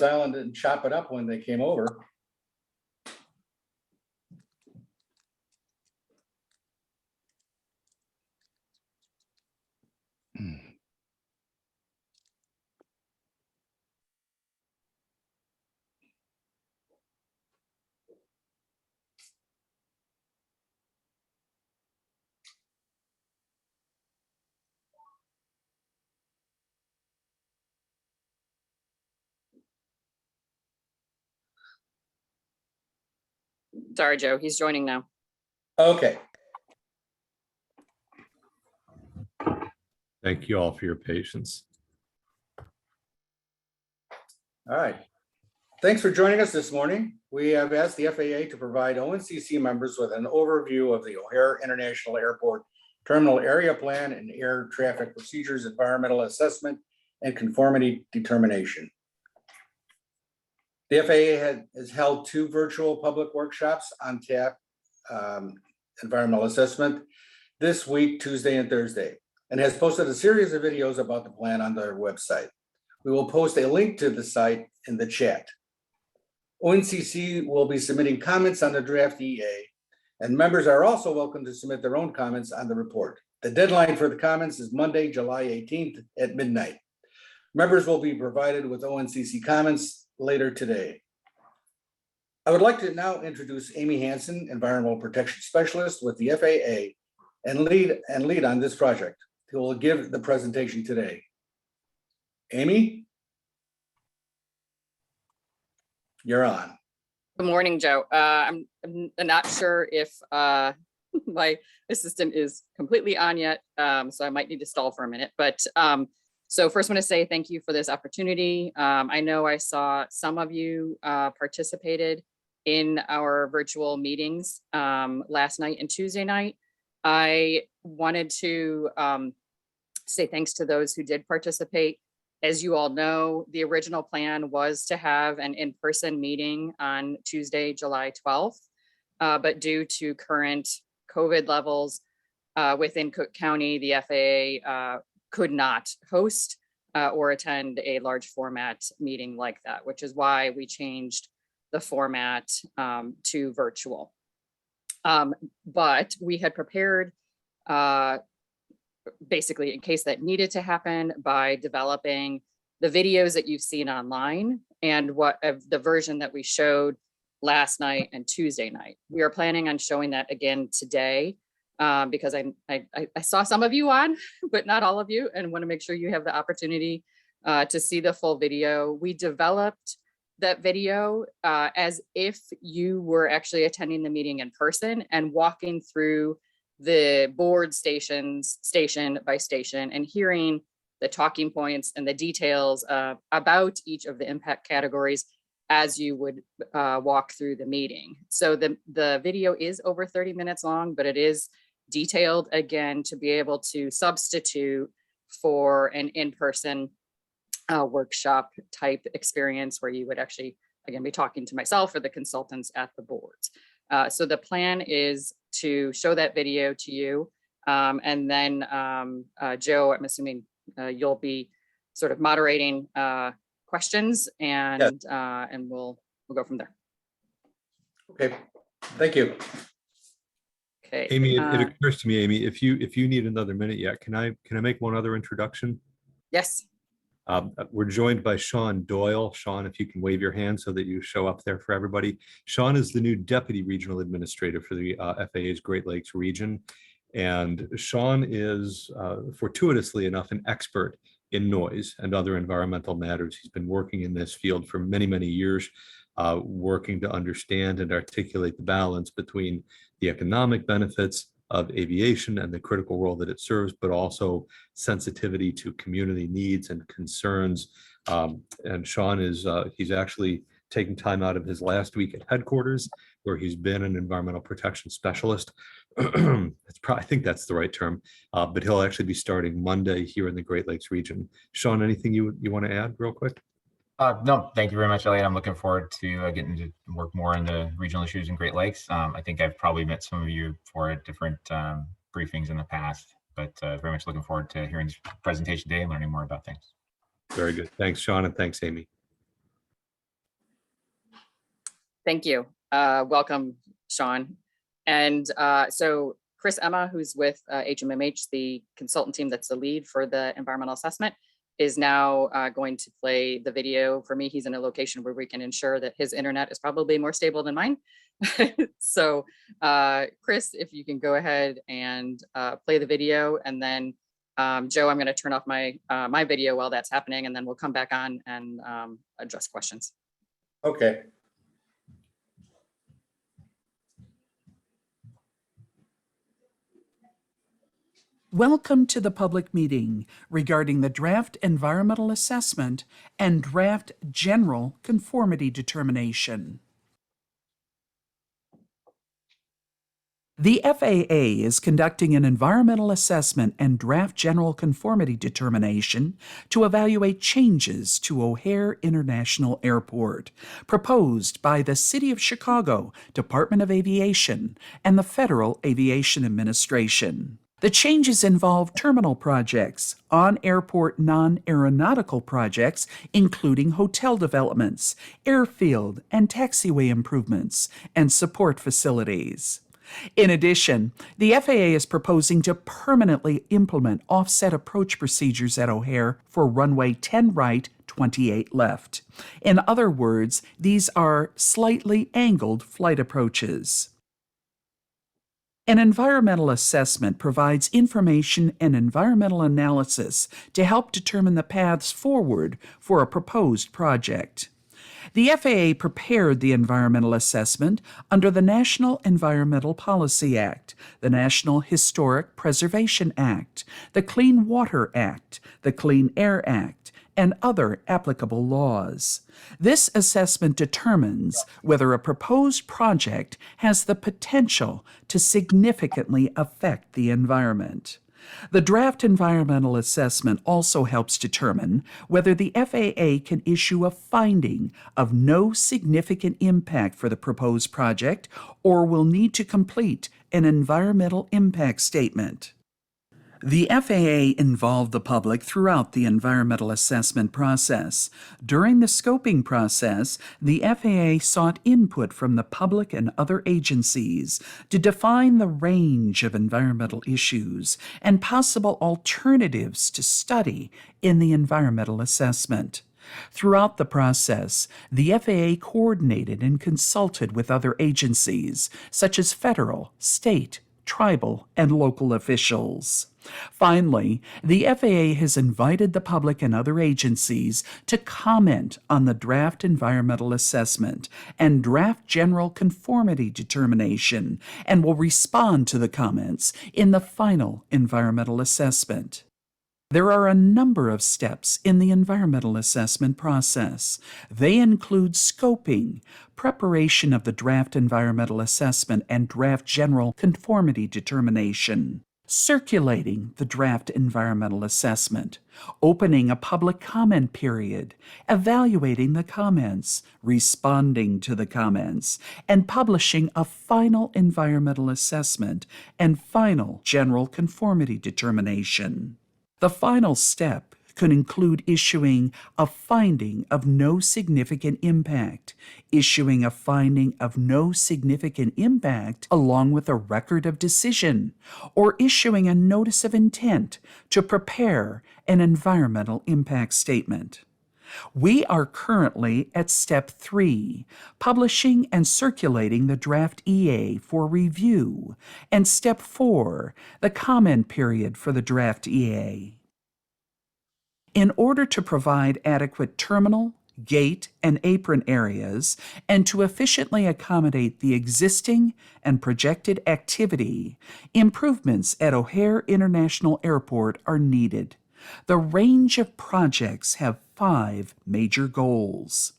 Island and chop it up when they came over. Sorry, Joe, he's joining now. Okay. Thank you all for your patience. All right. Thanks for joining us this morning. We have asked the FAA to provide ONCC members with an overview of the O'Hare International Airport Terminal Area Plan and Air Traffic Procedures Environmental Assessment and Conformity Determination. The FAA has held 2 virtual public workshops on TAP environmental assessment this week, Tuesday and Thursday, and has posted a series of videos about the plan on their website. We will post a link to the site in the chat. ONCC will be submitting comments on the draft EA, and members are also welcome to submit their own comments on the report. The deadline for the comments is Monday, July 18th at midnight. Members will be provided with ONCC comments later today. I would like to now introduce Amy Hansen, Environmental Protection Specialist with the FAA and lead on this project, who will give the presentation today. Amy? You're on. Good morning, Joe. I'm not sure if my assistant is completely on yet, so I might need to stall for a minute. But so first, I want to say thank you for this opportunity. I know I saw some of you participated in our virtual meetings last night and Tuesday night. I wanted to say thanks to those who did participate. As you all know, the original plan was to have an in-person meeting on Tuesday, July 12th, but due to current COVID levels within Cook County, the FAA could not host or attend a large format meeting like that, which is why we changed the format to virtual. But we had prepared basically in case that needed to happen by developing the videos that you've seen online and what of the version that we showed last night and Tuesday night. We are planning on showing that again today because I saw some of you on, but not all of you, and want to make sure you have the opportunity to see the full video. We developed that video as if you were actually attending the meeting in person and walking through the board stations, station by station, and hearing the talking points and the details about each of the impact categories as you would walk through the meeting. So the video is over 30 minutes long, but it is detailed again to be able to substitute for an in-person workshop type experience where you would actually, again, be talking to myself or the consultants at the boards. So the plan is to show that video to you. And then Joe, I'm assuming you'll be sort of moderating questions and Yes. And we'll go from there. Okay, thank you. Okay. Amy, it occurs to me, Amy, if you need another minute yet, can I make one other introduction? Yes. We're joined by Sean Doyle. Sean, if you can wave your hand so that you show up there for everybody. Sean is the new Deputy Regional Administrator for the FAA's Great Lakes region. And Sean is, fortuitously enough, an expert in noise and other environmental matters. He's been working in this field for many, many years, working to understand and articulate the balance between the economic benefits of aviation and the critical role that it serves, but also sensitivity to community needs and concerns. And Sean is, he's actually taking time out of his last week at headquarters, where he's been an environmental protection specialist. I think that's the right term, but he'll actually be starting Monday here in the Great Lakes region. Sean, anything you want to add real quick? No, thank you very much, Elliot. I'm looking forward to getting to work more in the regional issues in Great Lakes. I think I've probably met some of you for different briefings in the past, but very much looking forward to hearing this presentation today and learning more about things. Very good. Thanks, Sean, and thanks, Amy. Thank you. Welcome, Sean. And so Chris Emma, who's with HMMH, the consultant team that's the lead for the environmental assessment, is now going to play the video for me. He's in a location where we can ensure that his internet is probably more stable than mine. So Chris, if you can go ahead and play the video, and then Joe, I'm going to turn off my my video while that's happening, and then we'll come back on and address questions. Okay. Welcome to the public meeting regarding the draft environmental assessment and draft general conformity determination. The FAA is conducting an environmental assessment and draft general conformity determination to evaluate changes to O'Hare International Airport proposed by the City of Chicago Department of Aviation and the Federal Aviation Administration. The changes involve terminal projects, on-airport non-aeronautical projects, including hotel developments, airfield and taxiway improvements, and support facilities. In addition, the FAA is proposing to permanently implement offset approach procedures at O'Hare for runway 10 right, 28 left. In other words, these are slightly angled flight approaches. An environmental assessment provides information and environmental analysis to help determine the paths forward for a proposed project. The FAA prepared the environmental assessment under the National Environmental Policy Act, the National Historic Preservation Act, the Clean Water Act, the Clean Air Act, and other applicable laws. This assessment determines whether a proposed project has the potential to significantly affect the environment. The draft environmental assessment also helps determine whether the FAA can issue a finding of no significant impact for the proposed project or will need to complete an environmental impact statement. The FAA involved the public throughout the environmental assessment process. During the scoping process, the FAA sought input from the public and other agencies to define the range of environmental issues and possible alternatives to study in the environmental assessment. Throughout the process, the FAA coordinated and consulted with other agencies, such as federal, state, tribal, and local officials. Finally, the FAA has invited the public and other agencies to comment on the draft environmental assessment and draft general conformity determination and will respond to the comments in the final environmental assessment. There are a number of steps in the environmental assessment process. They include scoping, preparation of the draft environmental assessment and draft general conformity determination, circulating the draft environmental assessment, opening a public comment period, evaluating the comments, responding to the comments, and publishing a final environmental assessment and final general conformity determination. The final step could include issuing a finding of no significant impact, issuing a finding of no significant impact along with a record of decision, or issuing a notice of intent to prepare an environmental impact statement. We are currently at step 3, publishing and circulating the draft EA for review, and step 4, the comment period for the draft EA. In order to provide adequate terminal, gate, and apron areas, and to efficiently accommodate the existing and projected activity, improvements at O'Hare International Airport are needed. The range of projects have 5 major goals.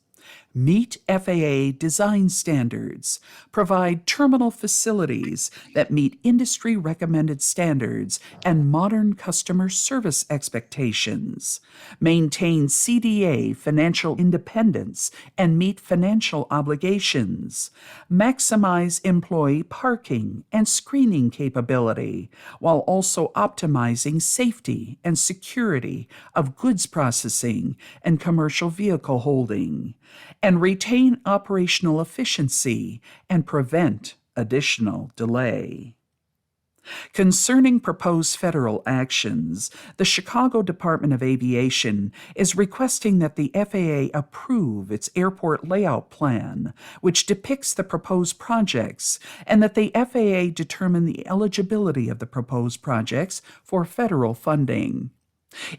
Meet FAA design standards, provide terminal facilities that meet industry recommended standards and modern customer service expectations, maintain CDA financial independence and meet financial obligations, maximize employee parking and screening capability, while also optimizing safety and security of goods processing and commercial vehicle holding, and retain operational efficiency and prevent additional delay. Concerning proposed federal actions, the Chicago Department of Aviation is requesting that the FAA approve its airport layout plan, which depicts the proposed projects, and that the FAA determine the eligibility of the proposed projects for federal funding.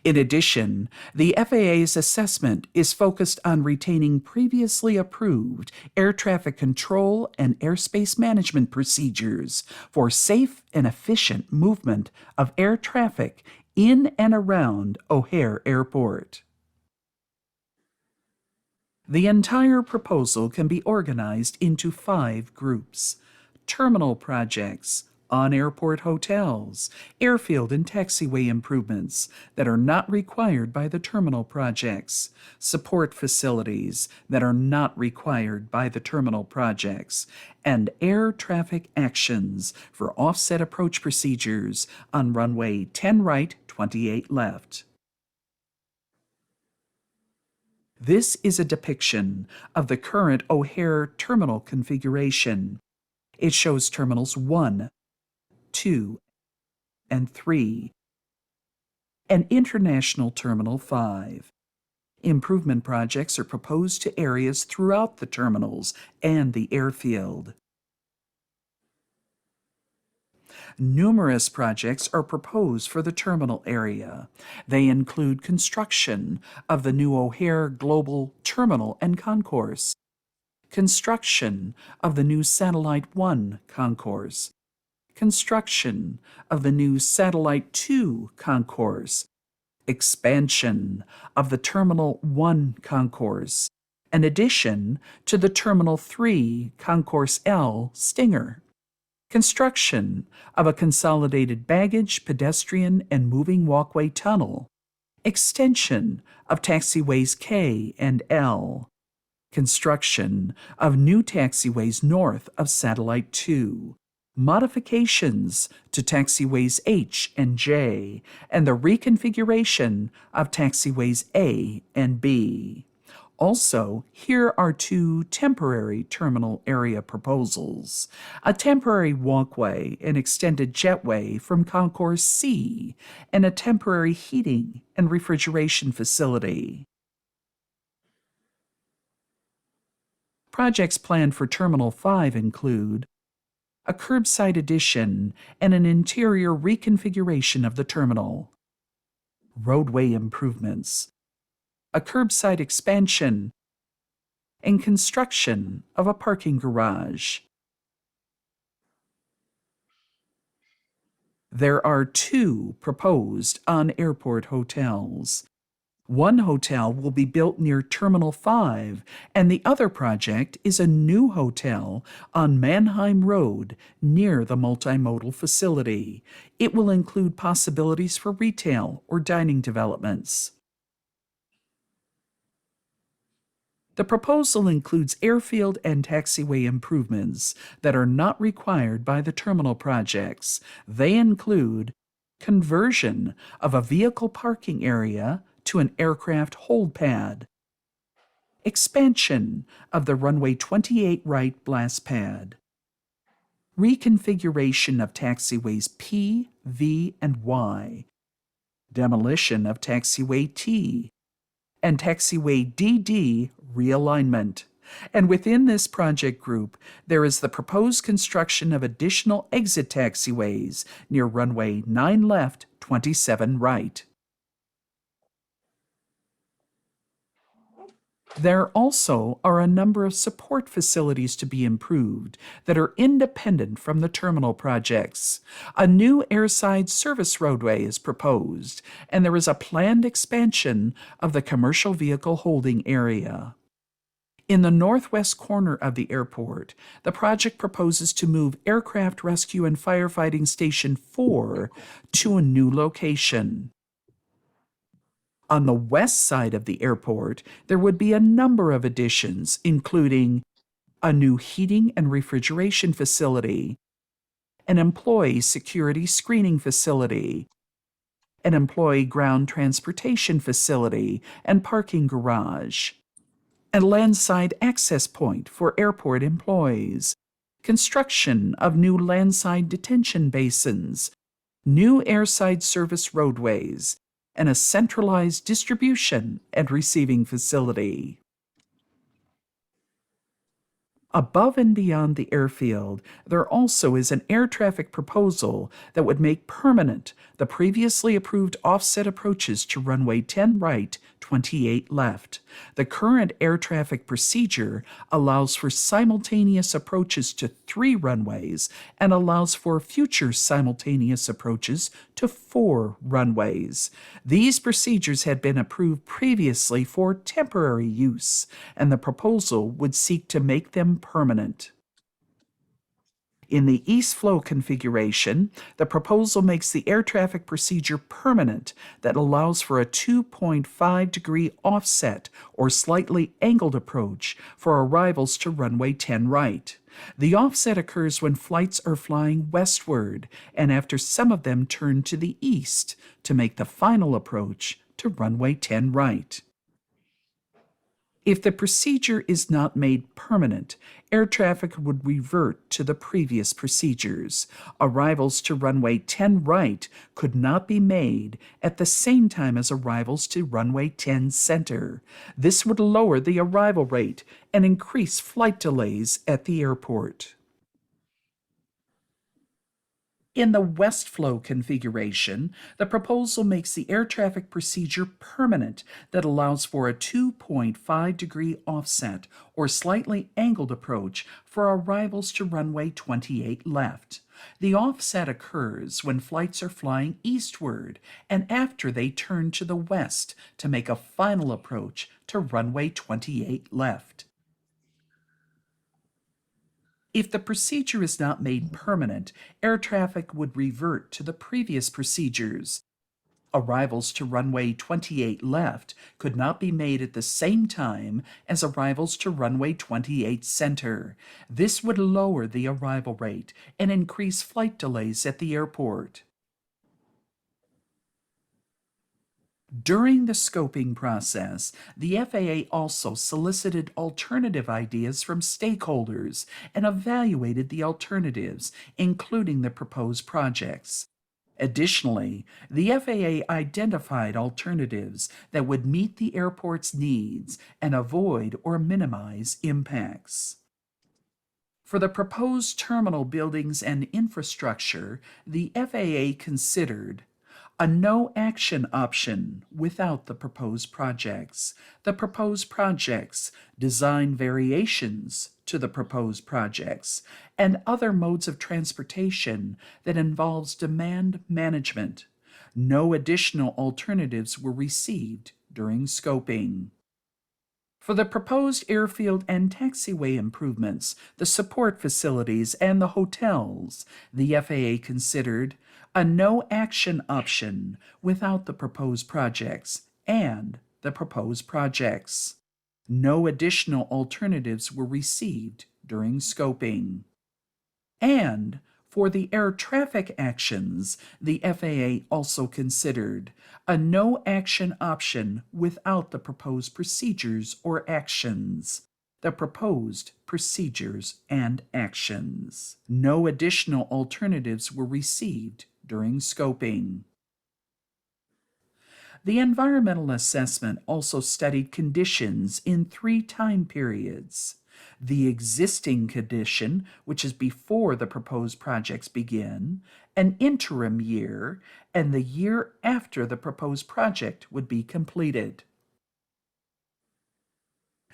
In addition, the FAA's assessment is focused on retaining previously approved air traffic control and airspace management procedures for safe and efficient movement of air traffic in and around O'Hare Airport. The entire proposal can be organized into 5 groups: terminal projects, on-airport hotels, airfield and taxiway improvements that are not required by the terminal projects, support facilities that are not required by the terminal projects, and air traffic actions for offset approach procedures on runway 10 right, 28 left. This is a depiction of the current O'Hare terminal configuration. It shows terminals 1, 2, and 3, and International Terminal 5. Improvement projects are proposed to areas throughout the terminals and the airfield. Numerous projects are proposed for the terminal area. They include construction of the new O'Hare Global Terminal and Concourse, construction of the new Satellite 1 Concourse, construction of the new Satellite 2 Concourse, expansion of the Terminal 1 Concourse, an addition to the Terminal 3 Concourse L Stinger, construction of a consolidated baggage, pedestrian, and moving walkway tunnel, extension of taxiways K and L, construction of new taxiways north of Satellite 2, modifications to taxiways H and J, and the reconfiguration of taxiways A and B. Also, here are 2 temporary terminal area proposals: a temporary walkway and extended jetway from Concourse C, and a temporary heating and refrigeration facility. Projects planned for Terminal 5 include a curbside addition and an interior reconfiguration of the terminal, roadway improvements, a curbside expansion, and construction of a parking garage. There are 2 proposed on-airport hotels. One hotel will be built near Terminal 5, and the other project is a new hotel on Mannheim Road near the multimodal facility. It will include possibilities for retail or dining developments. The proposal includes airfield and taxiway improvements that are not required by the terminal projects. They include conversion of a vehicle parking area to an aircraft hold pad, expansion of the runway 28 right blast pad, reconfiguration of taxiways P, V, and Y, demolition of taxiway T, and taxiway DD realignment. And within this project group, there is the proposed construction of additional exit taxiways near runway 9 left, 27 right. There also are a number of support facilities to be improved that are independent from the terminal projects. A new airside service roadway is proposed, and there is a planned expansion of the commercial vehicle holding area. In the northwest corner of the airport, the project proposes to move Aircraft Rescue and Firefighting Station 4 to a new location. On the west side of the airport, there would be a number of additions, including a new heating and refrigeration facility, an employee security screening facility, an employee ground transportation facility, and parking garage. a landside access point for airport employees, construction of new landside detention basins, new airside service roadways, and a centralized distribution and receiving facility. Above and beyond the airfield, there also is an air traffic proposal that would make permanent the previously approved offset approaches to runway 10 right, 28 left. The current air traffic procedure allows for simultaneous approaches to 3 runways and allows for future simultaneous approaches to 4 runways. These procedures had been approved previously for temporary use, and the proposal would seek to make them permanent. In the east flow configuration, the proposal makes the air traffic procedure permanent that allows for a 2.5-degree offset or slightly angled approach for arrivals to runway 10 right. The offset occurs when flights are flying westward and after some of them turn to the east to make the final approach to runway 10 right. If the procedure is not made permanent, air traffic would revert to the previous procedures. Arrivals to runway 10 right could not be made at the same time as arrivals to runway 10 center. This would lower the arrival rate and increase flight delays at the airport. In the west flow configuration, the proposal makes the air traffic procedure permanent that allows for a 2.5-degree offset or slightly angled approach for arrivals to runway 28 left. The offset occurs when flights are flying eastward and after they turn to the west to make a final approach to runway 28 left. If the procedure is not made permanent, air traffic would revert to the previous procedures. Arrivals to runway 28 left could not be made at the same time as arrivals to runway 28 center. This would lower the arrival rate and increase flight delays at the airport. During the scoping process, the FAA also solicited alternative ideas from stakeholders and evaluated the alternatives, including the proposed projects. Additionally, the FAA identified alternatives that would meet the airport's needs and avoid or minimize impacts. For the proposed terminal buildings and infrastructure, the FAA considered a no-action option without the proposed projects, the proposed projects, design variations to the proposed projects, and other modes of transportation that involves demand management. No additional alternatives were received during scoping. For the proposed airfield and taxiway improvements, the support facilities, and the hotels, the FAA considered a no-action option without the proposed projects and the proposed projects. No additional alternatives were received during scoping. And for the air traffic actions, the FAA also considered a no-action option without the proposed procedures or actions. The proposed procedures and actions. No additional alternatives were received during scoping. The environmental assessment also studied conditions in 3 time periods: the existing condition, which is before the proposed projects begin, an interim year, and the year after the proposed project would be completed.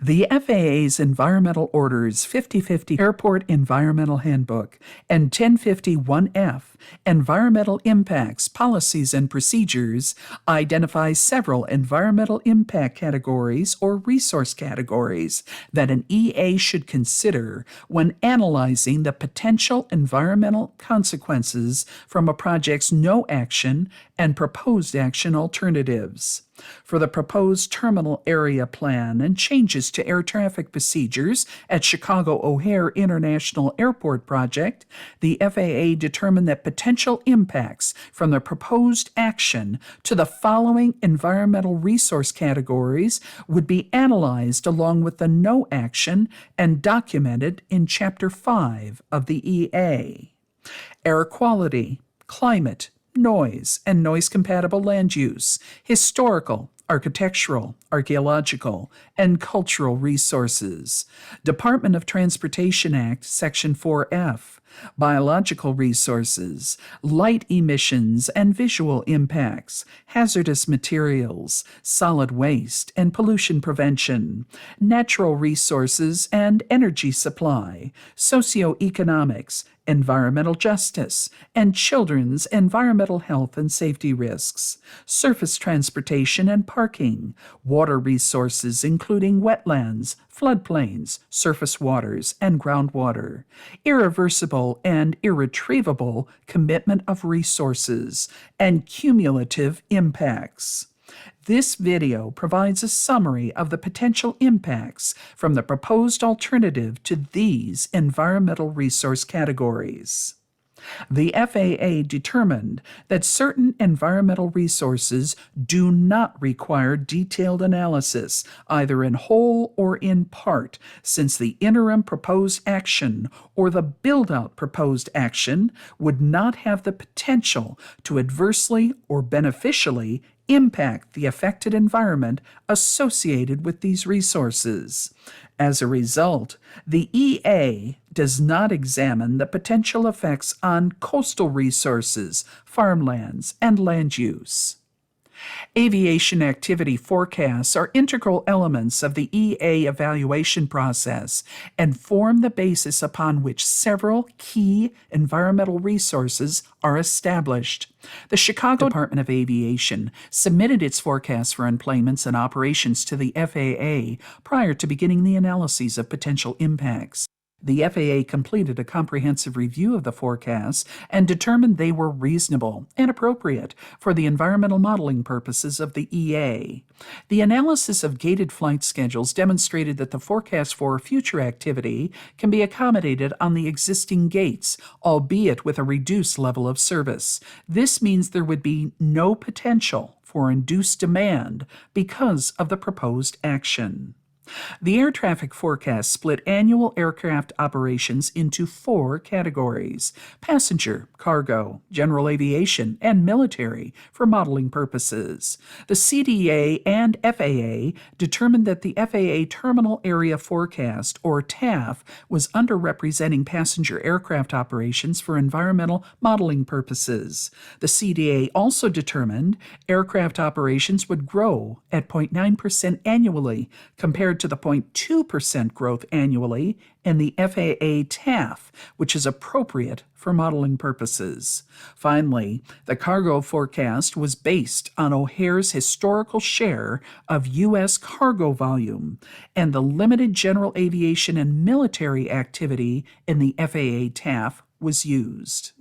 The FAA's Environmental Orders 5050 Airport Environmental Handbook and 1051F Environmental Impacts, Policies, and Procedures identify several environmental impact categories or resource categories that an EA should consider when analyzing the potential environmental consequences from a project's no action and proposed action alternatives. For the proposed terminal area plan and changes to air traffic procedures at Chicago O'Hare International Airport project, the FAA determined that potential impacts from the proposed action to the following environmental resource categories would be analyzed along with the no action and documented in Chapter 5 of the EA. Air quality, climate, noise, and noise-compatible land use, historical, architectural, archaeological, and cultural resources. Department of Transportation Act, Section 4F. Biological resources, light emissions and visual impacts, hazardous materials, solid waste and pollution prevention, natural resources and energy supply, socioeconomics, environmental justice, and children's environmental health and safety risks, surface transportation and parking, water resources including wetlands, floodplains, surface waters, and groundwater, irreversible and irretrievable commitment of resources, and cumulative impacts. This video provides a summary of the potential impacts from the proposed alternative to these environmental resource categories. The FAA determined that certain environmental resources do not require detailed analysis, either in whole or in part, since the interim proposed action or the build-out proposed action would not have the potential to adversely or beneficially impact the affected environment associated with these resources. As a result, the EA does not examine the potential effects on coastal resources, farmlands, and land use. Aviation activity forecasts are integral elements of the EA evaluation process and form the basis upon which several key environmental resources are established. The Chicago Department of Aviation submitted its forecast for enplanements and operations to the FAA prior to beginning the analyses of potential impacts. The FAA completed a comprehensive review of the forecasts and determined they were reasonable and appropriate for the environmental modeling purposes of the EA. The analysis of gated flight schedules demonstrated that the forecast for future activity can be accommodated on the existing gates, albeit with a reduced level of service. This means there would be no potential for induced demand because of the proposed action. The air traffic forecast split annual aircraft operations into 4 categories: passenger, cargo, general aviation, and military for modeling purposes. The CDA and FAA determined that the FAA Terminal Area Forecast, or TAF, was underrepresenting passenger aircraft operations for environmental modeling purposes. The CDA also determined aircraft operations would grow at 0.9% annually compared to the 0.2% growth annually in the FAA TAF, which is appropriate for modeling purposes. Finally, the cargo forecast was based on O'Hare's historical share of U.S. cargo volume and the limited general aviation and military activity in the FAA TAF was used.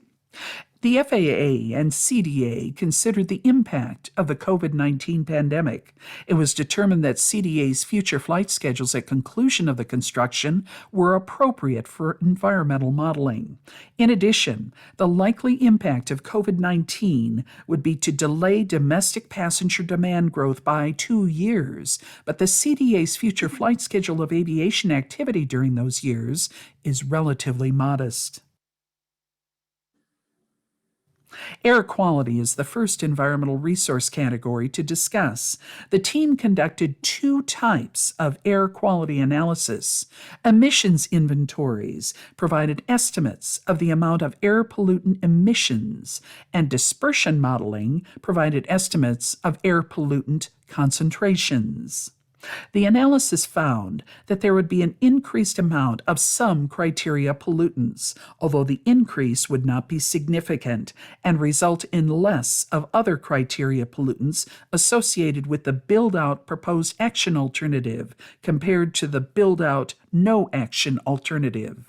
The FAA and CDA considered the impact of the COVID-19 pandemic. It was determined that CDA's future flight schedules at conclusion of the construction were appropriate for environmental modeling. In addition, the likely impact of COVID-19 would be to delay domestic passenger demand growth by 2 years, but the CDA's future flight schedule of aviation activity during those years is relatively modest. Air quality is the first environmental resource category to discuss. The team conducted 2 types of air quality analysis. Emissions inventories provided estimates of the amount of air pollutant emissions, and dispersion modeling provided estimates of air pollutant concentrations. The analysis found that there would be an increased amount of some criteria pollutants, although the increase would not be significant and result in less of other criteria pollutants associated with the build-out proposed action alternative compared to the build-out no action alternative.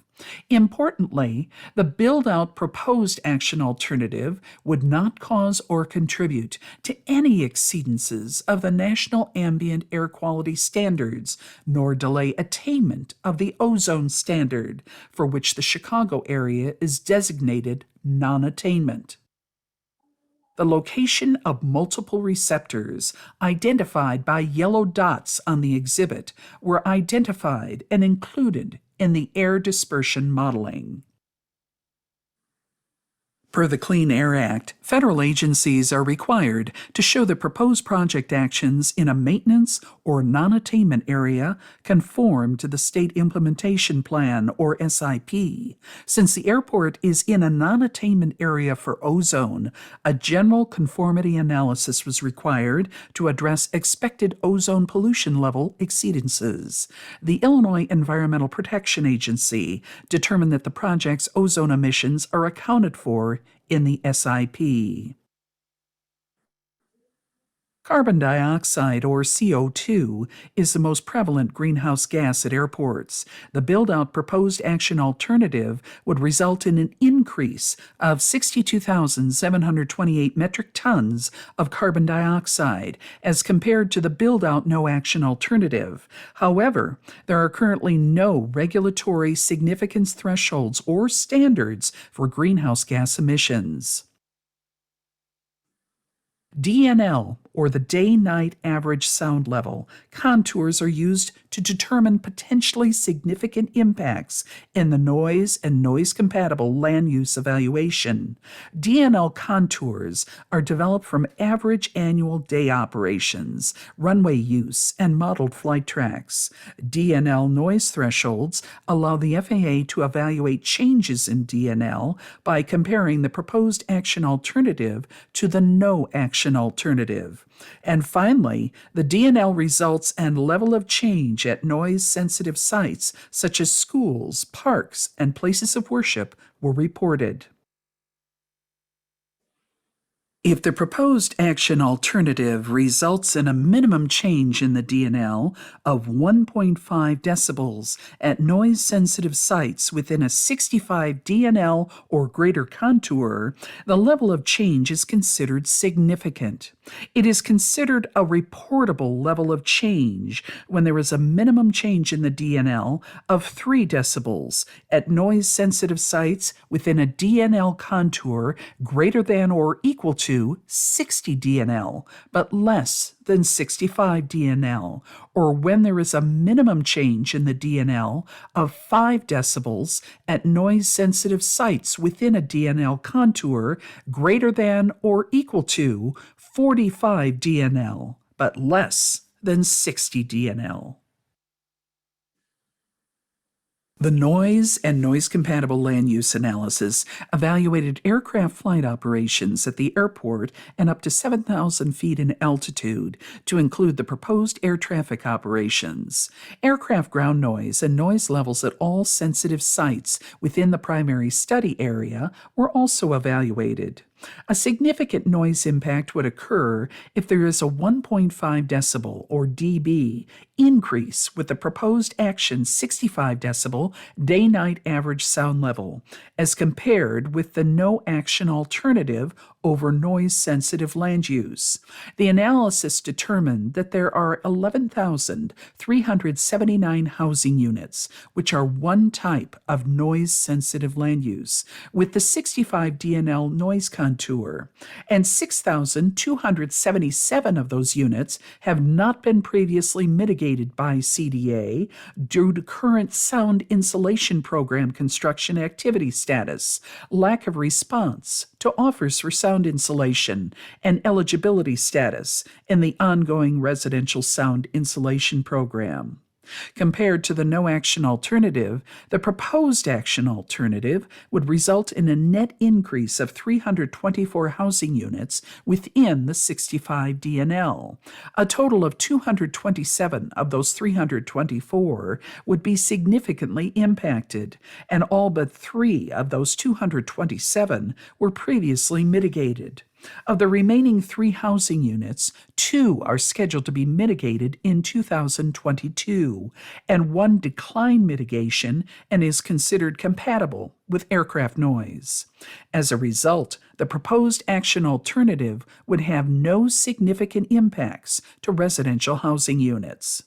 Importantly, the build-out proposed action alternative would not cause or contribute to any exceedances of the National Ambient Air Quality Standards, nor delay attainment of the ozone standard, for which the Chicago area is designated non-attainment. The location of multiple receptors identified by yellow dots on the exhibit were identified and included in the air dispersion modeling. Per the Clean Air Act, federal agencies are required to show the proposed project actions in a maintenance or non-attainment area conform to the State Implementation Plan, or SIP. Since the airport is in a non-attainment area for ozone, a general conformity analysis was required to address expected ozone pollution level exceedances. The Illinois Environmental Protection Agency determined that the project's ozone emissions are accounted for in the SIP. Carbon dioxide, or CO2, is the most prevalent greenhouse gas at airports. The build-out proposed action alternative would result in an increase of 62,728 metric tons of carbon dioxide as compared to the build-out no-action alternative. However, there are currently no regulatory significance thresholds or standards for greenhouse gas emissions. DNL, or the day-night average sound level, contours are used to determine potentially significant impacts in the noise and noise-compatible land use evaluation. DNL contours are developed from average annual day operations, runway use, and modeled flight tracks. DNL noise thresholds allow the FAA to evaluate changes in DNL by comparing the proposed action alternative to the no action alternative. And finally, the DNL results and level of change at noise-sensitive sites such as schools, parks, and places of worship were reported. If the proposed action alternative results in a minimum change in the DNL of 1.5 decibels at noise-sensitive sites within a 65 DNL or greater contour, the level of change is considered significant. It is considered a reportable level of change when there is a minimum change in the DNL of 3 decibels at noise-sensitive sites within a DNL contour greater than or equal to 60 DNL, but less than 65 DNL, or when there is a minimum change in the DNL of 5 decibels at noise-sensitive sites within a DNL contour greater than or equal to 45 DNL, but less than 60 DNL. The noise and noise-compatible land use analysis evaluated aircraft flight operations at the airport and up to 7,000 feet in altitude to include the proposed air traffic operations. Aircraft ground noise and noise levels at all sensitive sites within the primary study area were also evaluated. A significant noise impact would occur if there is a 1.5 decibel, or dB, increase with the proposed action 65 decibel day-night average sound level, as compared with the no-action alternative over noise-sensitive land use. The analysis determined that there are 11,379 housing units, which are one type of noise-sensitive land use, with the 65 DNL noise contour, and 6,277 of those units have not been previously mitigated by CDA due to current sound insulation program construction activity status, lack of response to offers for sound insulation, and eligibility status in the ongoing residential sound insulation program. Compared to the no-action alternative, the proposed action alternative would result in a net increase of 324 housing units within the 65 DNL. A total of 227 of those 324 would be significantly impacted, and all but 3 of those 227 were previously mitigated. Of the remaining 3 housing units, 2 are scheduled to be mitigated in 2022, and 1 declined mitigation and is considered compatible with aircraft noise. As a result, the proposed action alternative would have no significant impacts to residential housing units.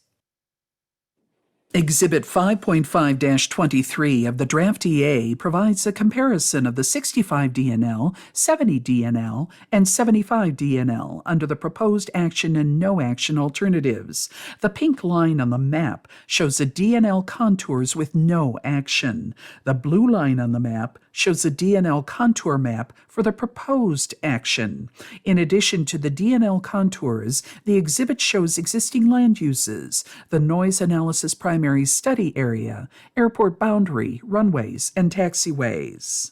Exhibit 5.5-23 of the draft EA provides a comparison of the 65 DNL, 70 DNL, and 75 DNL under the proposed action and no action alternatives. The pink line on the map shows the DNL contours with no action. The blue line on the map shows the DNL contour map for the proposed action. In addition to the DNL contours, the exhibit shows existing land uses, the noise analysis primary study area, airport boundary, runways, and taxiways.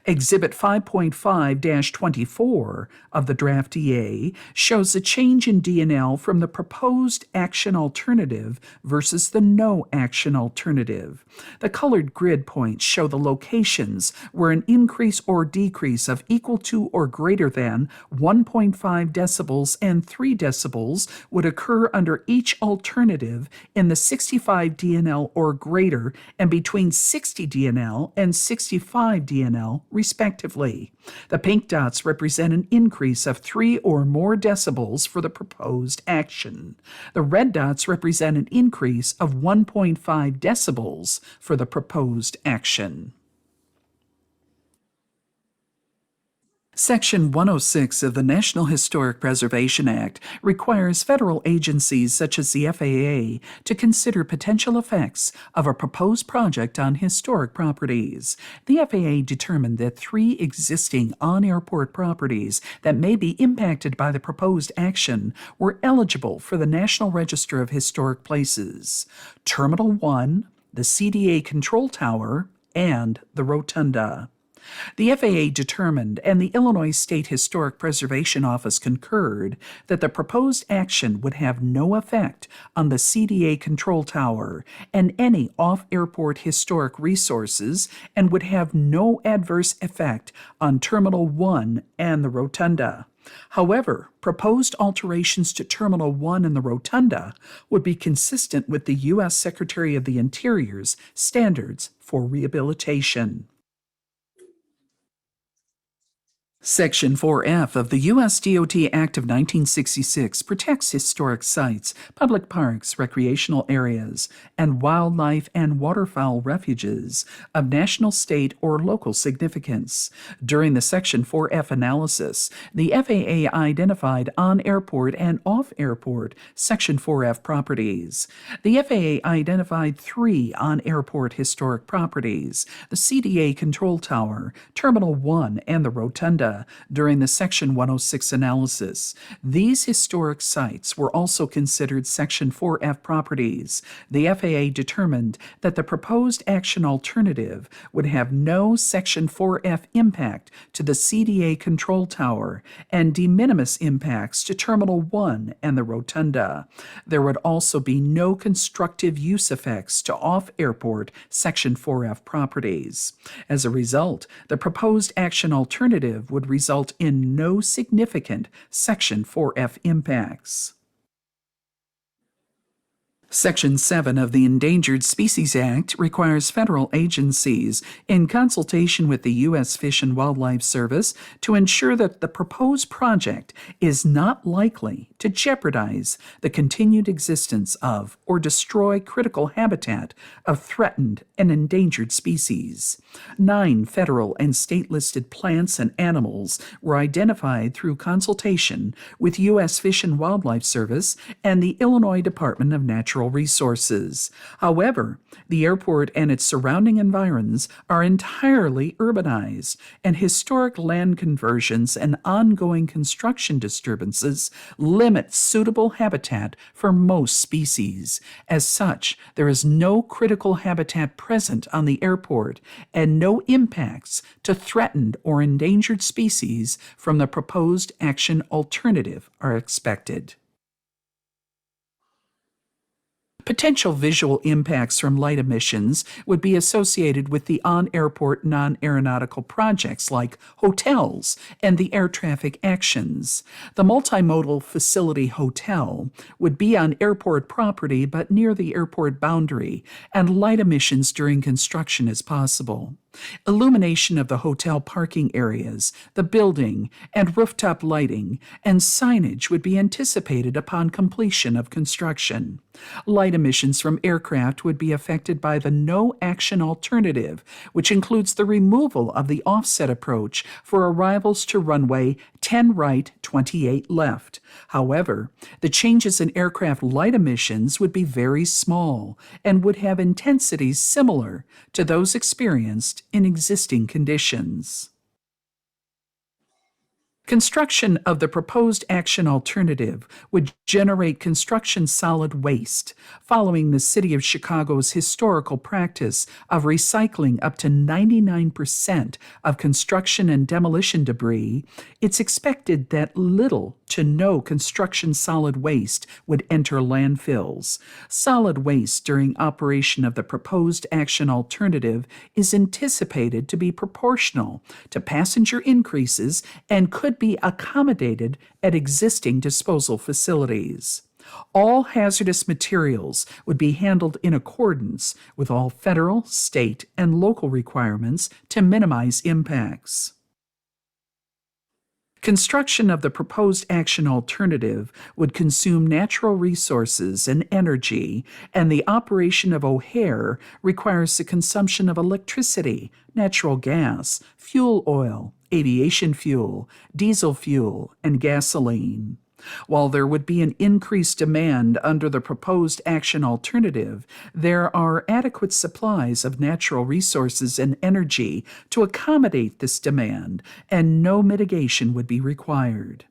Exhibit 5.5-24 of the draft EA shows a change in DNL from the proposed action alternative versus the no action alternative. The colored grid points show the locations where an increase or decrease of equal to or greater than 1.5 decibels and 3 decibels would occur under each alternative in the 65 DNL or greater and between 60 DNL and 65 DNL respectively. The pink dots represent an increase of 3 or more decibels for the proposed action. The red dots represent an increase of 1.5 decibels for the proposed action. Section 106 of the National Historic Preservation Act requires federal agencies such as the FAA to consider potential effects of a proposed project on historic properties. The FAA determined that 3 existing on-airport properties that may be impacted by the proposed action were eligible for the National Register of Historic Places: Terminal 1, the CDA Control Tower, and the Rotunda. The FAA determined, and the Illinois State Historic Preservation Office concurred, that the proposed action would have no effect on the CDA Control Tower and any off-airport historic resources and would have no adverse effect on Terminal 1 and the Rotunda. However, proposed alterations to Terminal 1 and the Rotunda would be consistent with the U.S. Secretary of the Interior's standards for rehabilitation. Section 4F of the U.S. DOT Act of 1966 protects historic sites, public parks, recreational areas, and wildlife and waterfowl refuges of national, state, or local significance. During the Section 4F analysis, the FAA identified on-airport and off-airport Section 4F properties. The FAA identified 3 on-airport historic properties: the CDA Control Tower, Terminal 1, and the Rotunda, during the Section 106 analysis. These historic sites were also considered Section 4F properties. The FAA determined that the proposed action alternative would have no Section 4F impact to the CDA Control Tower and de minimis impacts to Terminal 1 and the Rotunda. There would also be no constructive use effects to off-airport Section 4F properties. As a result, the proposed action alternative would result in no significant Section 4F impacts. Section 7 of the Endangered Species Act requires federal agencies, in consultation with the U.S. Fish and Wildlife Service, to ensure that the proposed project is not likely to jeopardize the continued existence of or destroy critical habitat of threatened and endangered species. 9 federal and state-listed plants and animals were identified through consultation with U.S. Fish and Wildlife Service and the Illinois Department of Natural Resources. However, the airport and its surrounding environs are entirely urbanized, and historic land conversions and ongoing construction disturbances limit suitable habitat for most species. As such, there is no critical habitat present on the airport and no impacts to threatened or endangered species from the proposed action alternative are expected. Potential visual impacts from light emissions would be associated with the on-airport non-aeronautical projects like hotels and the air traffic actions. The multimodal facility hotel would be on airport property but near the airport boundary, and light emissions during construction is possible. Illumination of the hotel parking areas, the building, and rooftop lighting and signage would be anticipated upon completion of construction. Light emissions from aircraft would be affected by the no-action alternative, which includes the removal of the offset approach for arrivals to runway 10 right, 28 left. However, the changes in aircraft light emissions would be very small and would have intensities similar to those experienced in existing conditions. Construction of the proposed action alternative would generate construction solid waste, following the City of Chicago's historical practice of recycling up to 99% of construction and demolition debris. It's expected that little to no construction solid waste would enter landfills. Solid waste during operation of the proposed action alternative is anticipated to be proportional to passenger increases and could be accommodated at existing disposal facilities. All hazardous materials would be handled in accordance with all federal, state, and local requirements to minimize impacts. Construction of the proposed action alternative would consume natural resources and energy, and the operation of O'Hare requires the consumption of electricity, natural gas, fuel oil, aviation fuel, diesel fuel, and gasoline. While there would be an increased demand under the proposed action alternative, there are adequate supplies of natural resources and energy to accommodate this demand, and no mitigation would be required.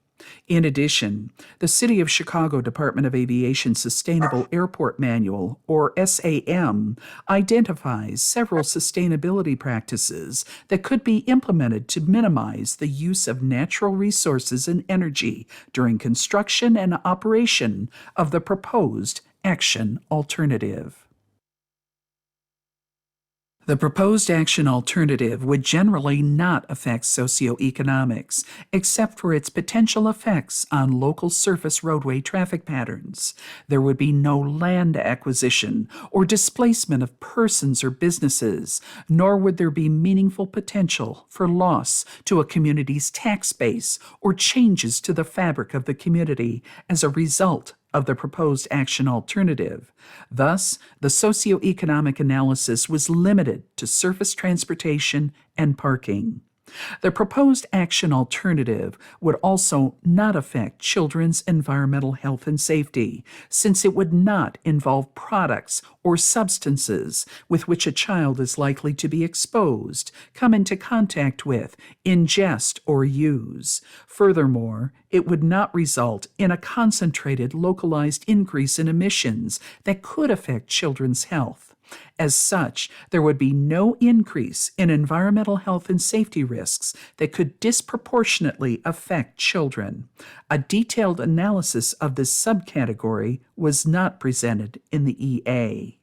In addition, the City of Chicago Department of Aviation Sustainable Airport Manual, or SAM, identifies several sustainability practices that could be implemented to minimize the use of natural resources and energy during construction and operation of the proposed action alternative. The proposed action alternative would generally not affect socioeconomics, except for its potential effects on local surface roadway traffic patterns. There would be no land acquisition or displacement of persons or businesses, nor would there be meaningful potential for loss to a community's tax base or changes to the fabric of the community as a result of the proposed action alternative. Thus, the socioeconomic analysis was limited to surface transportation and parking. The proposed action alternative would also not affect children's environmental health and safety, since it would not involve products or substances with which a child is likely to be exposed, come into contact with, ingest, or use. Furthermore, it would not result in a concentrated, localized increase in emissions that could affect children's health. As such, there would be no increase in environmental health and safety risks that could disproportionately affect children. A detailed analysis of this subcategory was not presented in the EA.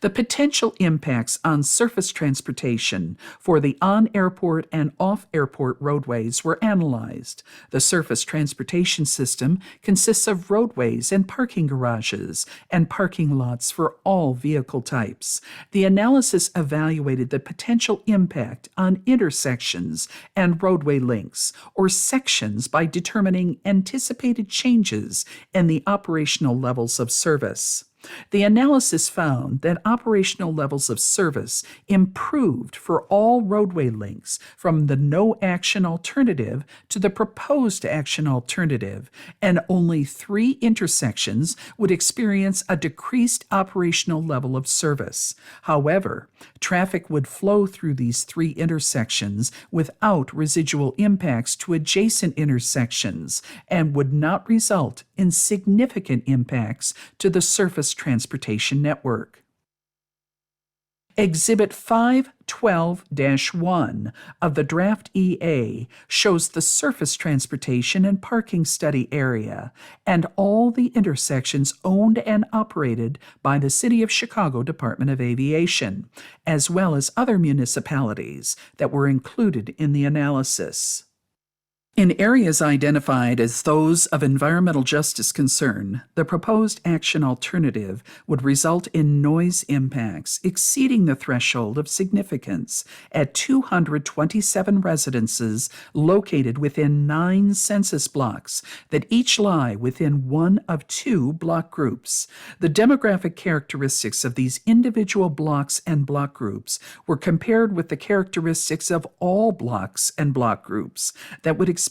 The potential impacts on surface transportation for the on-airport and off-airport roadways were analyzed. The surface transportation system consists of roadways and parking garages and parking lots for all vehicle types. The analysis evaluated the potential impact on intersections and roadway links or sections by determining anticipated changes in the operational levels of service. The analysis found that operational levels of service improved for all roadway links from the no-action alternative to the proposed action alternative, and only 3 intersections would experience a decreased operational level of service. However, traffic would flow through these 3 intersections without residual impacts to adjacent intersections and would not result in significant impacts to the surface transportation network. Exhibit 512-1 of the draft EA shows the surface transportation and parking study area and all the intersections owned and operated by the City of Chicago Department of Aviation, as well as other municipalities that were included in the analysis. In areas identified as those of environmental justice concern, the proposed action alternative would result in noise impacts exceeding the threshold of significance at 227 residences located within 9 census blocks that each lie within one of 2 block groups. The demographic characteristics of these individual blocks and block groups were compared with the characteristics of all blocks and block groups that would experience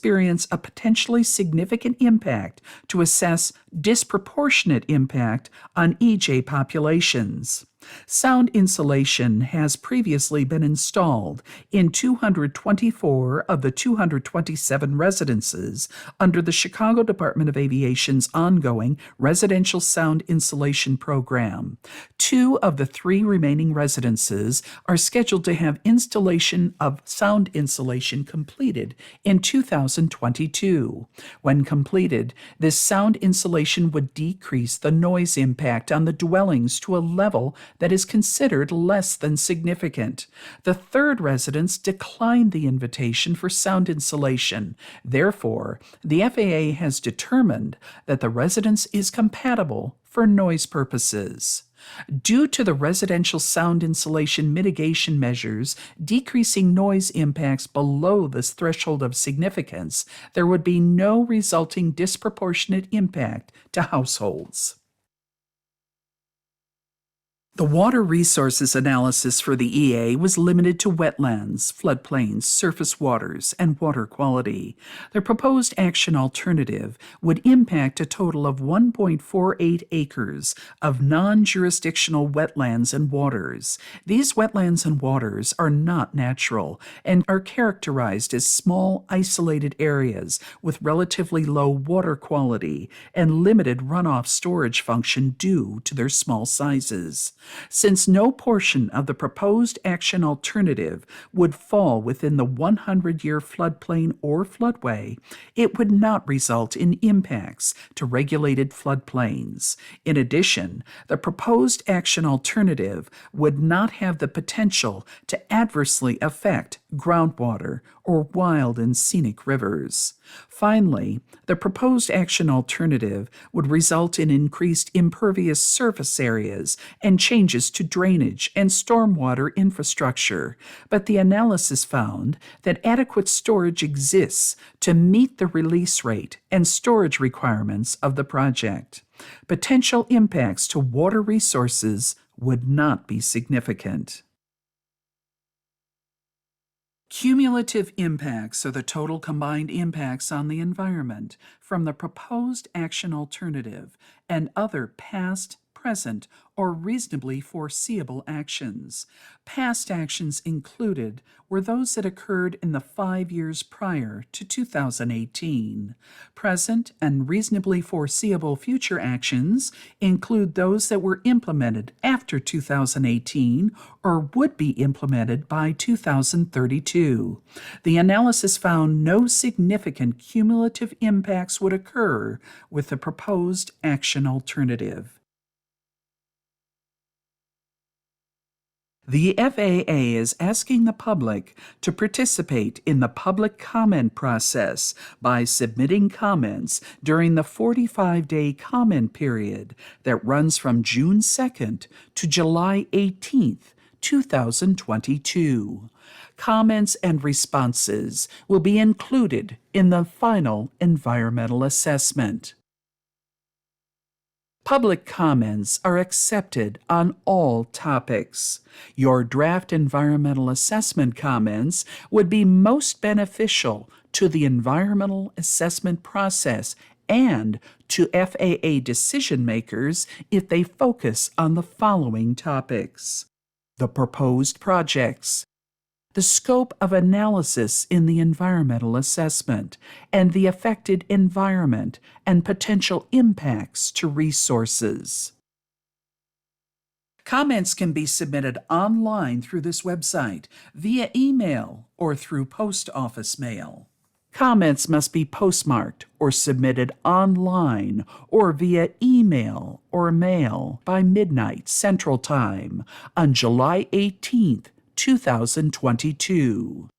a potentially significant impact to assess disproportionate impact on EJ populations. Sound insulation has previously been installed in 224 of the 227 residences under the Chicago Department of Aviation's ongoing residential sound insulation program. 2 of the 3 remaining residences are scheduled to have installation of sound insulation completed in 2022. When completed, this sound insulation would decrease the noise impact on the dwellings to a level that is considered less than significant. The 3rd residence declined the invitation for sound insulation. Therefore, the FAA has determined that the residence is compatible for noise purposes. Due to the residential sound insulation mitigation measures decreasing noise impacts below this threshold of significance, there would be no resulting disproportionate impact to households. The water resources analysis for the EA was limited to wetlands, floodplains, surface waters, and water quality. The proposed action alternative would impact a total of 1.48 acres of non-jurisdictional wetlands and waters. These wetlands and waters are not natural and are characterized as small, isolated areas with relatively low water quality and limited runoff storage function due to their small sizes. Since no portion of the proposed action alternative would fall within the 100-year floodplain or floodway, it would not result in impacts to regulated floodplains. In addition, the proposed action alternative would not have the potential to adversely affect groundwater or wild and scenic rivers. Finally, the proposed action alternative would result in increased impervious surface areas and changes to drainage and stormwater infrastructure, but the analysis found that adequate storage exists to meet the release rate and storage requirements of the project. Potential impacts to water resources would not be significant. Cumulative impacts are the total combined impacts on the environment from the proposed action alternative and other past, present, or reasonably foreseeable actions. Past actions included were those that occurred in the 5 years prior to 2018. Present and reasonably foreseeable future actions include those that were implemented after 2018 or would be implemented by 2032. The analysis found no significant cumulative impacts would occur with the proposed action alternative. The FAA is asking the public to participate in the public comment process by submitting comments during the 45-day comment period that runs from June 2nd to July 18th, 2022. Comments and responses will be included in the final environmental assessment. Public comments are accepted on all topics. Your draft environmental assessment comments would be most beneficial to the environmental assessment process and to FAA decision makers if they focus on the following topics: the proposed projects, the scope of analysis in the environmental assessment, and the affected environment and potential impacts to resources. Comments can be submitted online through this website, via email, or through post office mail. Comments must be postmarked or submitted online or via email or mail by midnight Central Time on July 18th, 2022.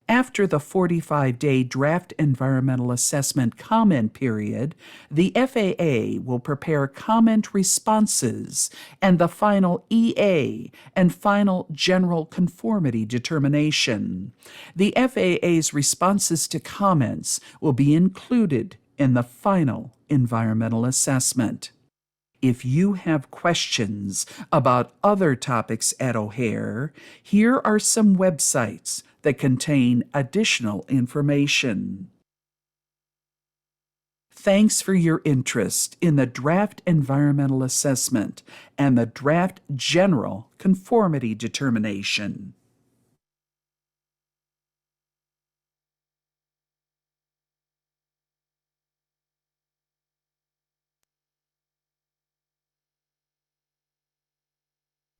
After the 45-day draft environmental assessment comment period, the FAA will prepare comment responses and the final EA and final general conformity determination. The FAA's responses to comments will be included in the final environmental assessment. If you have questions about other topics at O'Hare, here are some websites that contain additional information. Thanks for your interest in the draft environmental assessment and the draft general conformity determination.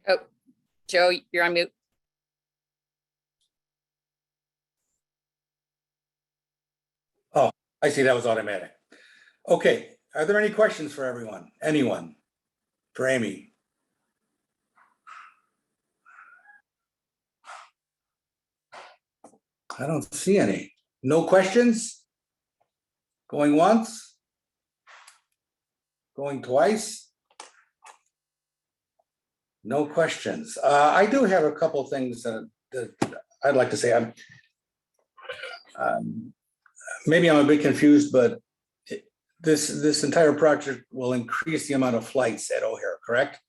Oh, Joe, you're on mute. Oh, I see, that was automatic. Okay, are there any questions for everyone? Anyone? For Amy? I don't see any. No questions? Going once? Going twice? No questions. I do have a couple things that I'd like to say. Maybe I'm a bit confused, but this entire project will increase the amount of flights at O'Hare, correct?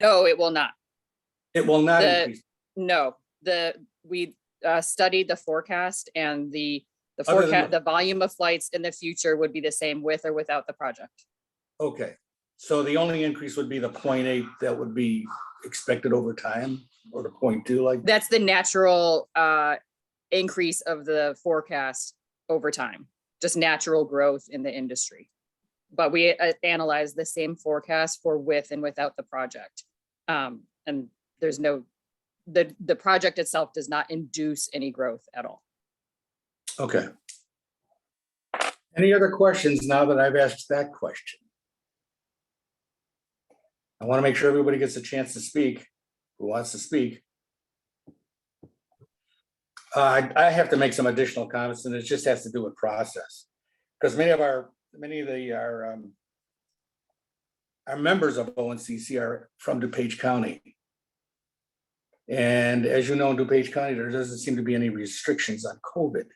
No, it will not. It will not increase. No, we studied the forecast, and the Other than forecast, the volume of flights in the future would be the same with or without the project. Okay, so the only increase would be the 0.8 that would be expected over time, or the 0.2, like? That's the natural increase of the forecast over time, just natural growth in the industry. But we analyzed the same forecast for with and without the project. And there's no, the project itself does not induce any growth at all. Okay. Any other questions now that I've asked that question? I want to make sure everybody gets a chance to speak, who wants to speak. I have to make some additional comments, and it just has to do with process. Because many of our members of ONCC are from DuPage County. And as you know, in DuPage County, there doesn't seem to be any restrictions on COVID.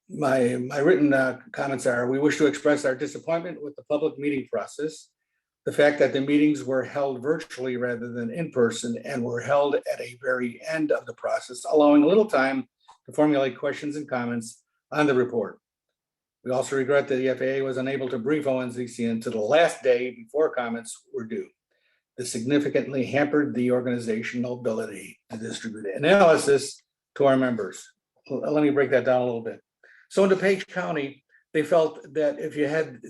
My written comments are: we wish to express our disappointment with the public meeting process, the fact that the meetings were held virtually rather than in person and were held at a very end of the process, allowing little time to formulate questions and comments on the report. We also regret that the FAA was unable to brief ONCC until the last day before comments were due. This significantly hampered the organizational ability to distribute analysis to our members. Let me break that down a little bit. So in DuPage County, they felt that if you had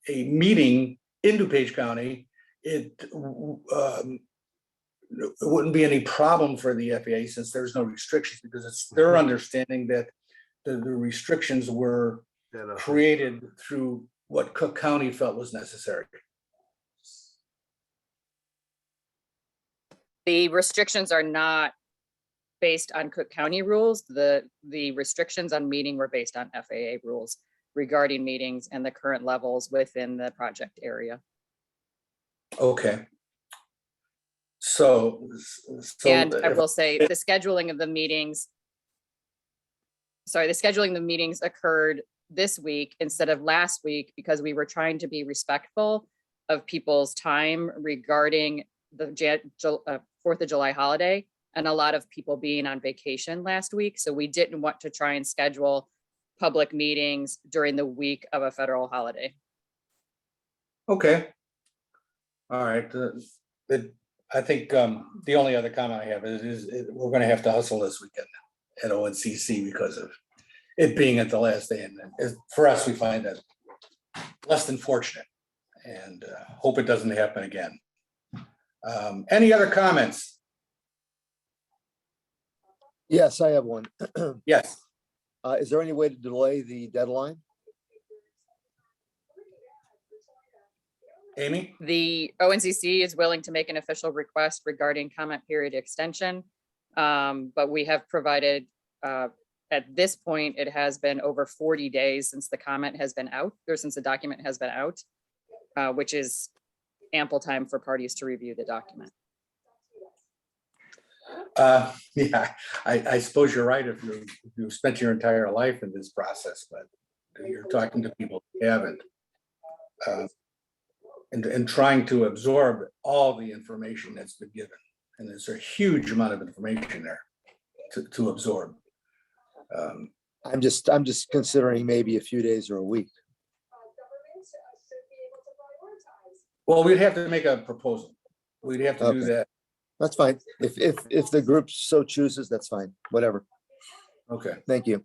a meeting in DuPage County, it wouldn't be any problem for the FAA since there's no restrictions, because it's their understanding that the restrictions were created through what Cook County felt was necessary. The restrictions are not based on Cook County rules. The restrictions on meeting were based on FAA rules regarding meetings and the current levels within the project area. Okay. So And I will say the scheduling of the meetings, occurred this week instead of last week because we were trying to be respectful of people's time regarding the 4th of July holiday and a lot of people being on vacation last week. So we didn't want to try and schedule public meetings during the week of a federal holiday. okay. All right. I think the only other comment I have is we're going to have to hustle this weekend at ONCC because of it being at the last day. And for us, we find that less than fortunate and hope it doesn't happen again. Any other comments? Yes, I have one. Yes. Is there any way to delay the deadline? Amy? The ONCC is willing to make an official request regarding comment period extension. But we have provided, at this point, it has been over 40 days since the comment has been out, or since the document has been out, which is ample time for parties to review the document. Yeah, I suppose you're right if you've spent your entire life in this process, but you're talking to people who haven't. And trying to absorb all the information that's been given. And there's a huge amount of information there to absorb. I'm just considering maybe a few days or a week. Well, we'd have to make a proposal. We'd have to do Okay. that. That's fine. If the group so chooses, that's fine. Whatever. Okay. Thank you.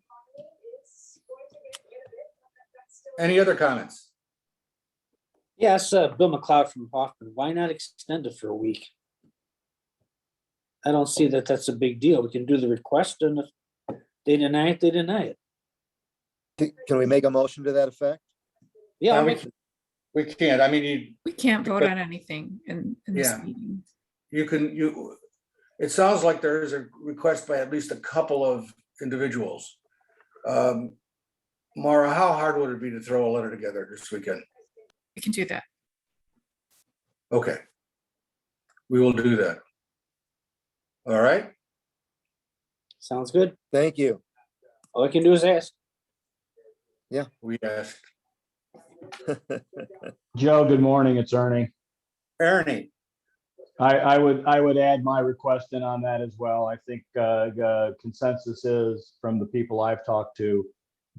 Any other comments? Yes, Bill McLeod from Hoffman. Why not extend it for a week? I don't see that that's a big deal. We can do the request, and if they deny it, they deny it. Can we make a motion to that effect? Yeah, I'll we, make- we can't. I mean, We can't vote on anything in this Yeah. meeting. it sounds like there is a request by at least a couple of individuals. Mara, how hard would it be to throw a letter together this weekend? We can do that. Okay. We will do that. All right. sounds good. Thank you. All I can do is ask. We asked Joe, good morning. It's Ernie. Ernie. I would add my request in on that as well. I think consensus is from the people I've talked to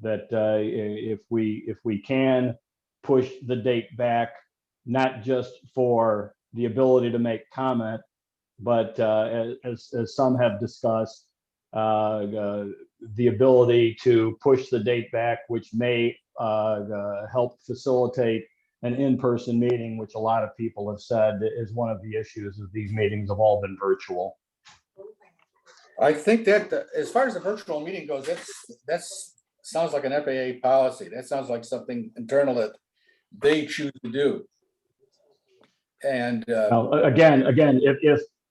that if we can push the date back, not just for the ability to make comment, but as some have discussed, the ability to push the date back, which may help facilitate an in-person meeting, which a lot of people have said is one of the issues of these meetings have all been virtual. I think that as far as the virtual meeting goes, that's sounds like an FAA policy. That sounds like something internal that they choose to do. And Now, again,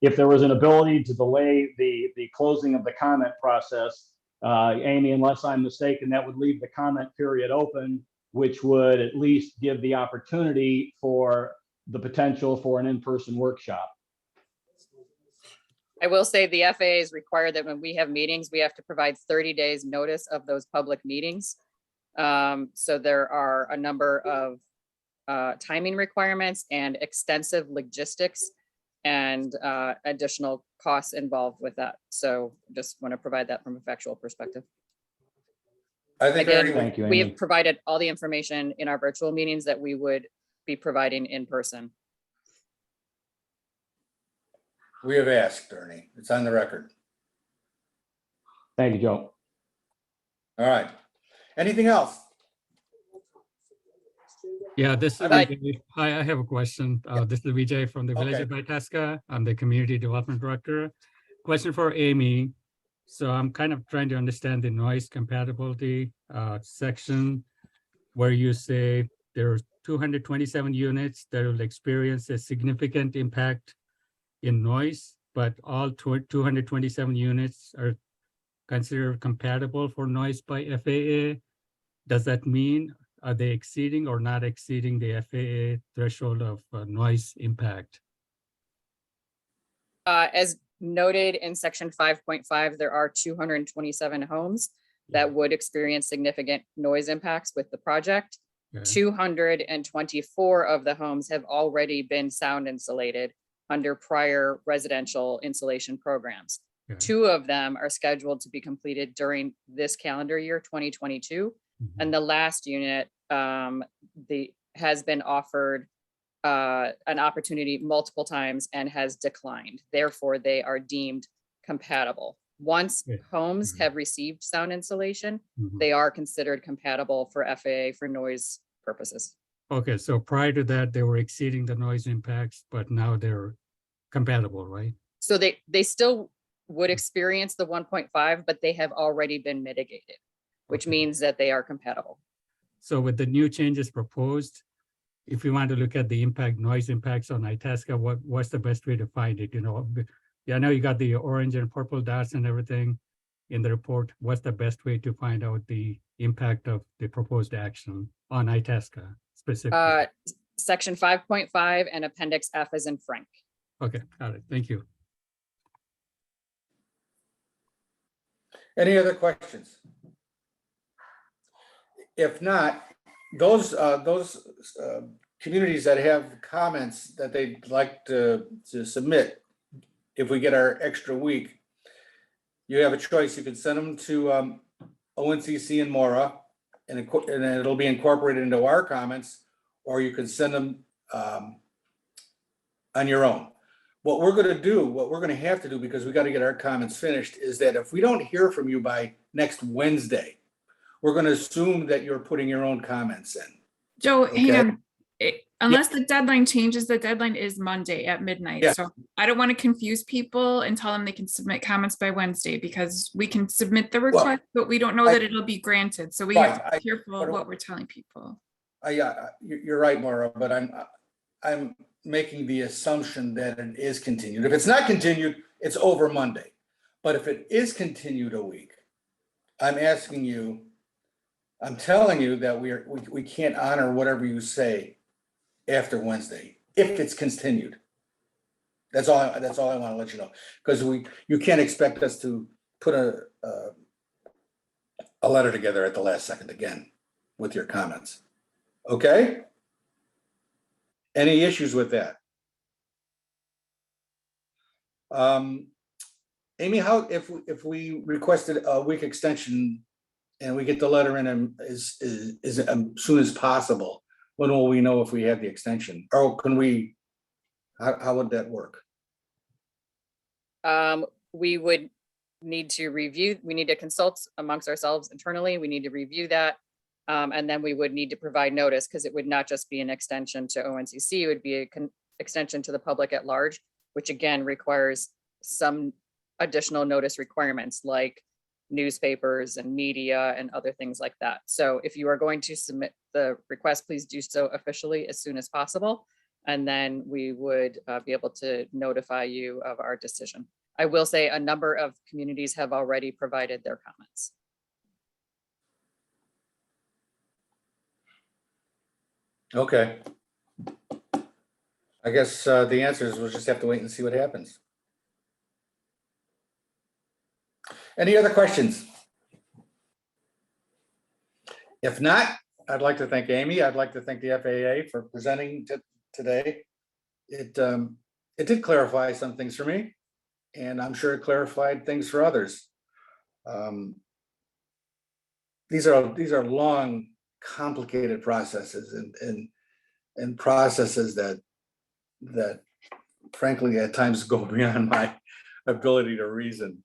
if there was an ability to delay the closing of the comment process, Amy, unless I'm mistaken, that would leave the comment period open, which would at least give the opportunity for the potential for an in-person workshop. I will say the FAA is required that when we have meetings, we have to provide 30 days notice of those public meetings. So there are a number of timing requirements and extensive logistics and additional costs involved with that. So just want to provide that from a factual perspective. I think Again, Ernie, Thank you, We Amy. have provided all the information in our virtual meetings that we would be providing in person. we have asked, Ernie. It's on the record. Thank you, Joe. All right. Anything else? Yeah, this is Hi. Vijay. Hi, I have a question. This is Vijay from the Village of Itasca. I'm the Community Development Director. Question for Amy. So I'm kind of trying to understand the noise compatibility section where you say there are 227 units that will experience a significant impact in noise, but all 227 units are considered compatible for noise by FAA. Does that mean are they exceeding or not exceeding the FAA threshold of noise impact? As noted in section 5.5, there are 227 homes that would experience significant noise impacts with the project. Okay. 224 of the homes have already been sound insulated under prior residential insulation programs. Okay. 2 of them are scheduled to be completed during this calendar year, 2022. And the last unit has been offered an opportunity multiple times and has declined. Therefore, they are deemed compatible. Once Yeah. homes Mhm. have received sound insulation, Mhm. they are considered compatible for FAA for noise purposes. Okay, so prior to that, they were exceeding the noise impacts, but now they're compatible, right? So they still would experience the 1.5, but they have already been mitigated, which Okay. means that they are compatible. So with the new changes proposed, if we want to look at the noise impacts on Itasca, what's the best way to find it? Yeah, I know you got the orange and purple dots and everything in the report. What's the best way to find out the impact of the proposed action on Itasca specifically? Section 5.5 and Appendix F is in Frank. Okay, got it. Thank you. Any other questions? If not, those communities that have comments that they'd like to submit, if we get our extra week, you have a choice. You can send them to ONCC and Mora, and it'll be incorporated into our comments, or you can send them on your own. What we're going to have to do, because we got to get our comments finished, is that if we don't hear from you by next Wednesday, we're going to assume that you're putting your own comments in. Joe, Okay. hang on. Unless the deadline changes, the deadline is Monday at midnight. Yeah. So I don't want to confuse people and tell them they can submit comments by Wednesday, because we can submit the request, but we don't know that it'll be granted. So we have to be careful what we're telling people. You're right, Maura, but I'm making the assumption that it is continued. If it's not continued, it's over Monday. But if it is continued a week, I'm telling you that we can't honor whatever you say after Wednesday, if it's continued. That's all I want to let you know, because you can't expect us to put a letter together at the last second again with your comments. Okay? Any issues with that? Amy, how if we requested a week extension and we get the letter in as soon as possible, when will we know if we have the extension? Or can we, how would that work? We would need to review, we need to consult amongst ourselves internally. We need to review that. And then we would need to provide notice, because it would not just be an extension to ONCC, it would be an extension to the public at large, which again requires some additional notice requirements like newspapers and media and other things like that. So if you are going to submit the request, please do so officially as soon as possible. And then we would be able to notify you of our decision. I will say a number of communities have already provided their comments. Okay. I guess the answer is we'll just have to wait and see what happens. Any other questions? If not, I'd like to thank Amy. I'd like to thank the FAA for presenting today. It did clarify some things for me, and I'm sure it clarified things for others. These are long, complicated processes and processes that frankly at times go beyond my ability to reason.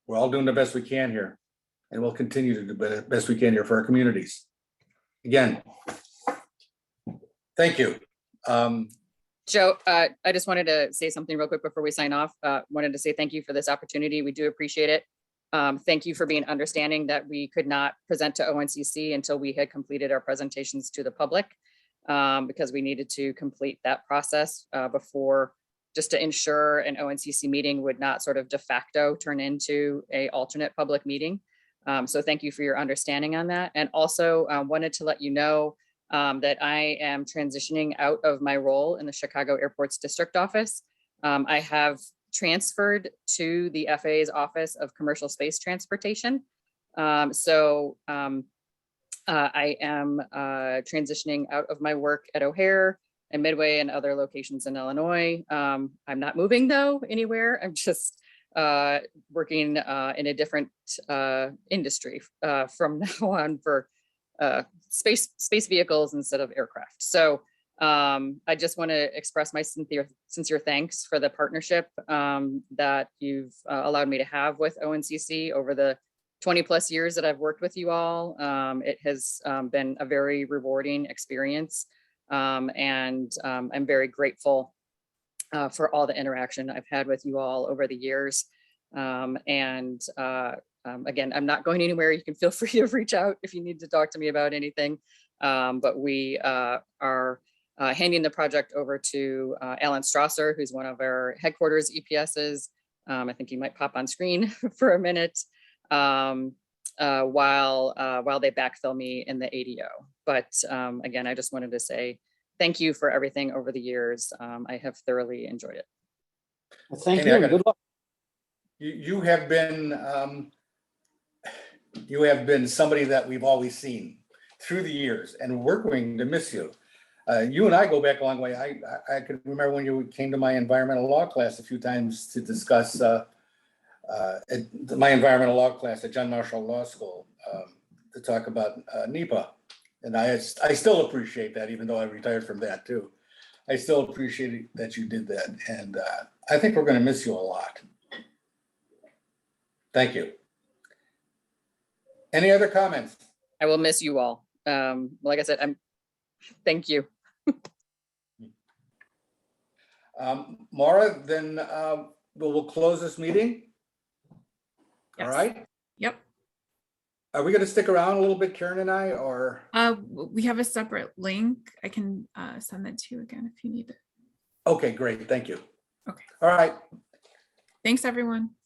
We're all doing the best we can here, and we'll continue to do the best we can here for our communities. Again, thank you. Joe, I just wanted to say something real quick before we sign off. Wanted to say thank you for this opportunity. We do appreciate it. Thank you for being understanding that we could not present to ONCC until we had completed our presentations to the public, because we needed to complete that process before, just to ensure an ONCC meeting would not sort of de facto turn into an alternate public meeting. So thank you for your understanding on that. And also wanted to let you know that I am transitioning out of my role in the Chicago Airports District Office. I have transferred to the FAA's Office of Commercial Space Transportation. I am transitioning out of my work at O'Hare and Midway and other locations in Illinois. I'm not moving though anywhere. I'm just working in a different industry from now on for space vehicles instead of aircraft. So I just want to express my sincere thanks for the partnership that you've allowed me to have with ONCC over the 20+ years that I've worked with you all. It has been a very rewarding experience, and I'm very grateful for all the interaction I've had with you all over the years. Again, I'm not going anywhere. You can feel free to reach out if you need to talk to me about anything. But we are handing the project over to Alan Strasser, who's one of our headquarters EPSs. I think he might pop on screen for a minute while they backfill me in the ADO. But again, I just wanted to say thank you for everything over the years. I have thoroughly enjoyed it. Well, thank Hey, you. and Good luck. You have been somebody that we've always seen through the years, and we're going to miss you. You and I go back a long way. I could remember when you came to my environmental law class a few times to discuss my environmental law class at John Marshall Law School to talk about NEPA. And I still appreciate that, even though I retired from that too. I still appreciate that you did that. And I think we're going to miss you a lot. Thank you. Any other comments? I will miss you all. Like I said, thank you. Maura, then we'll close this meeting. All Yes. right. Yep. Are we going to stick around a little bit, Karen and I, or? We have a separate link. I can send that to you again if you need it. Okay, great. Thank you. Okay. All right. Thanks, everyone.